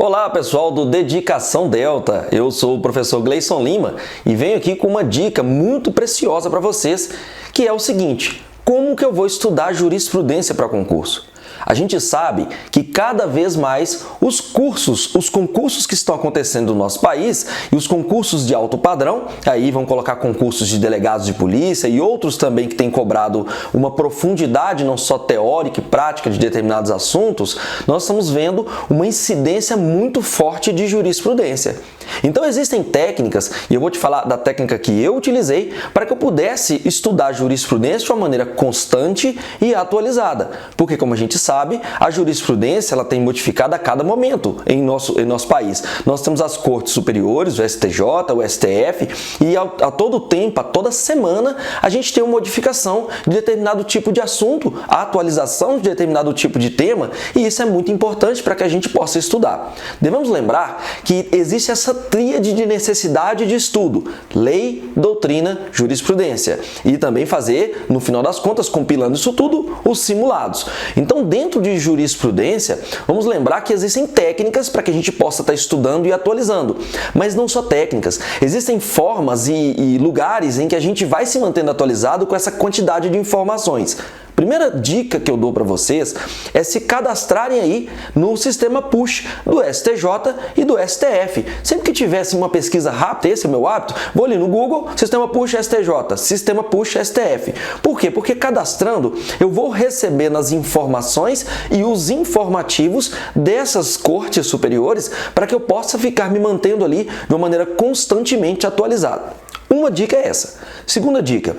Olá pessoal do Dedicação Delta, eu sou o professor Gleison Lima e venho aqui com uma dica muito preciosa para vocês, que é o seguinte: como que eu vou estudar jurisprudência para concurso? A gente sabe que cada vez mais os concursos que estão acontecendo no nosso país e os concursos de alto padrão, aí vão colocar concursos de delegados de polícia e outros também que têm cobrado uma profundidade não só teórica e prática de determinados assuntos, nós estamos vendo uma incidência muito forte de jurisprudência. Então existem técnicas, e eu vou te falar da técnica que eu utilizei para que eu pudesse estudar jurisprudência de uma maneira constante e atualizada. Porque, como a gente sabe, a jurisprudência ela tem modificado a cada momento em nosso país. Nós temos as cortes superiores, o STJ, o STF, e a todo tempo, a toda semana, a gente tem uma modificação de determinado tipo de assunto, a atualização de determinado tipo de tema, e isso é muito importante para que a gente possa estudar. Devemos lembrar que existe essa tríade de necessidade de estudo: lei, doutrina, jurisprudência. E também fazer, no final das contas, compilando isso tudo, os simulados. Então, dentro de jurisprudência, vamos lembrar que existem técnicas para que a gente possa estar estudando e atualizando. Mas não só técnicas, existem formas e lugares em que a gente vai se mantendo atualizado com essa quantidade de informações. Primeira dica que eu dou para vocês é se cadastrarem aí no sistema push do STJ e do STF. Sempre que tivesse uma pesquisa rápida, esse é o meu hábito, vou ali no Google, sistema push STJ, sistema push STF. Por quê? Porque cadastrando eu vou recebendo as informações e os informativos dessas cortes superiores para que eu possa ficar me mantendo ali de uma maneira constantemente atualizada. Uma dica é essa. Segunda dica: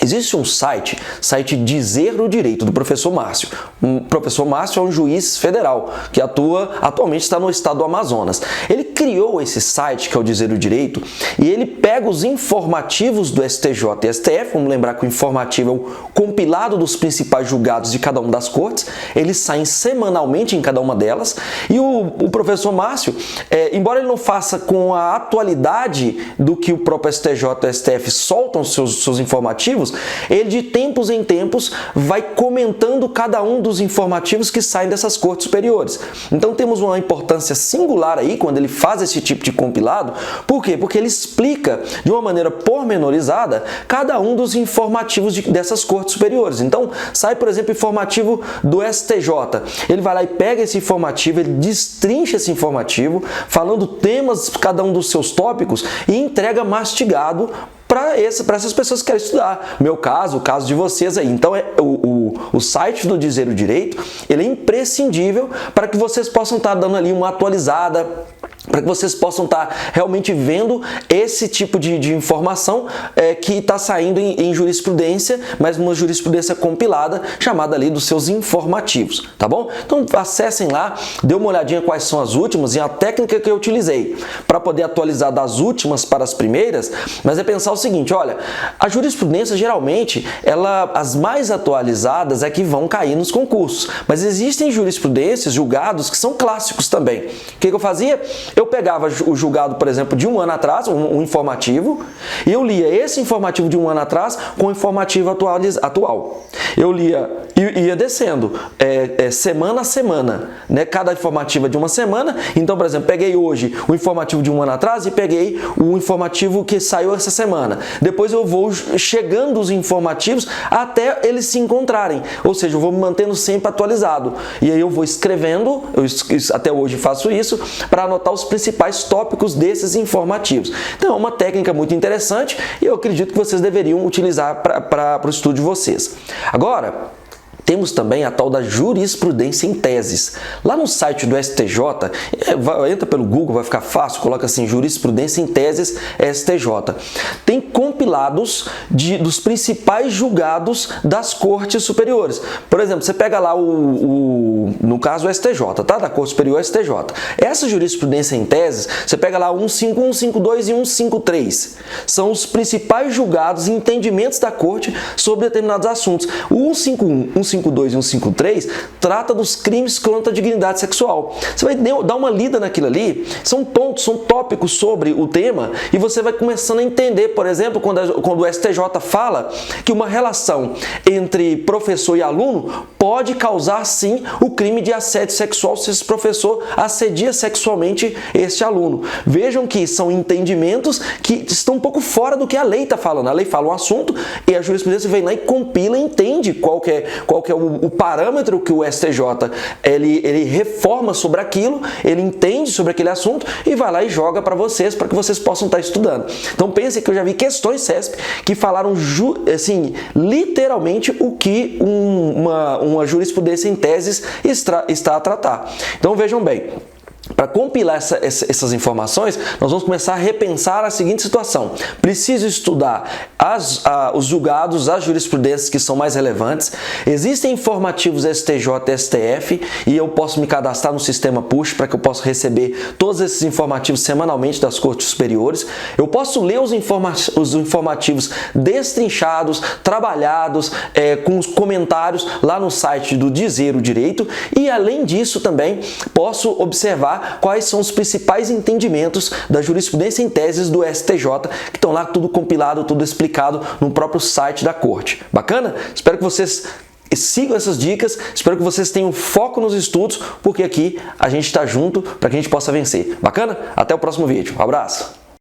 existe um site Dizer o Direito, do professor Márcio. O professor Márcio é um juiz federal que atualmente está no estado do Amazonas. Ele criou esse site, que é o Dizer o Direito, e ele pega os informativos do STJ e STF, vamos lembrar que o informativo é o compilado dos principais julgados de cada uma das cortes, eles saem semanalmente em cada uma delas, e o professor Márcio, embora ele não faça com a atualidade do que o próprio STJ e STF soltam seus informativos, ele de tempos em tempos vai comentando cada um dos informativos que saem dessas cortes superiores. Então temos uma importância singular aí quando ele faz esse tipo de compilado. Por quê? Porque ele explica de uma maneira pormenorizada cada um dos informativos dessas cortes superiores. Então sai, por exemplo, informativo do STJ. Ele vai lá e pega esse informativo, ele destrincha esse informativo, falando temas, cada um dos seus tópicos, e entrega mastigado para essas pessoas que querem estudar. Meu caso, o caso de vocês aí. Então, o site do Dizer o Direito, ele é imprescindível para que vocês possam estar dando ali uma atualizada, para que vocês possam estar realmente vendo esse tipo de informação que está saindo em jurisprudência, mas uma jurisprudência compilada, chamada ali dos seus informativos, tá bom? Então acessem lá, dê uma olhadinha quais são as últimas e a técnica que eu utilizei para poder atualizar das últimas para as primeiras, mas é pensar o seguinte: olha, a jurisprudência geralmente, as mais atualizadas é que vão cair nos concursos, mas existem jurisprudências, julgados que são clássicos também. O que eu fazia? Eu pegava o julgado, por exemplo, de um ano atrás, um informativo, e eu lia esse informativo de um ano atrás com o informativo atual. Eu lia e ia descendo, semana a semana, né? Cada informativa de uma semana. Então, por exemplo, peguei hoje o informativo de um ano atrás e peguei o informativo que saiu essa semana. Depois eu vou chegando os informativos até eles se encontrarem, ou seja, eu vou me mantendo sempre atualizado. E aí eu vou escrevendo, até hoje faço isso, para anotar os principais tópicos desses informativos. Então é uma técnica muito interessante e eu acredito que vocês deveriam utilizar para o estudo de vocês. Agora, temos também a tal da jurisprudência em teses. Lá no site do STJ, entra pelo Google, vai ficar fácil, coloca assim, jurisprudência em teses STJ. Tem compilados dos principais julgados das cortes superiores. Por exemplo, você pega lá no caso o STJ, tá? Da Corte Superior STJ. Essa jurisprudência em teses, você pega lá 151, 152 e 153. São os principais julgados e entendimentos da corte sobre determinados assuntos. O 151, 152 e 153 trata dos crimes contra a dignidade sexual. Você vai dar uma lida naquilo ali, são pontos, são tópicos sobre o tema e você vai começando a entender, por exemplo, quando o STJ fala que uma relação entre professor e aluno pode causar sim o crime de assédio sexual se esse professor assedia sexualmente este aluno. Vejam que são entendimentos que estão um pouco fora do que a lei está falando. A lei fala um assunto e a jurisprudência vem lá e compila e entende qual que é o parâmetro que o STJ ele reforma sobre aquilo, ele entende sobre aquele assunto e vai lá e joga para vocês, para que vocês possam estar estudando. Então pense que eu já vi questões CESP que falaram assim, literalmente o que uma jurisprudência em teses está a tratar. Então vejam bem, para compilar essas informações, nós vamos começar a repensar a seguinte situação. Preciso estudar os julgados, as jurisprudências que são mais relevantes. Existem informativos STJ e STF e eu posso me cadastrar no sistema PUSH para que eu possa receber todos esses informativos semanalmente das cortes superiores. Eu posso ler os informativos destrinchados, trabalhados, com os comentários lá no site do Dizer o Direito e, além disso, também posso observar quais são os principais entendimentos da jurisprudência em teses do STJ, que estão lá tudo compilado, tudo explicado no próprio site da corte. Bacana? Espero que vocês sigam essas dicas, espero que vocês tenham foco nos estudos, porque aqui a gente está junto para que a gente possa vencer. Bacana? Até o próximo vídeo. Um abraço!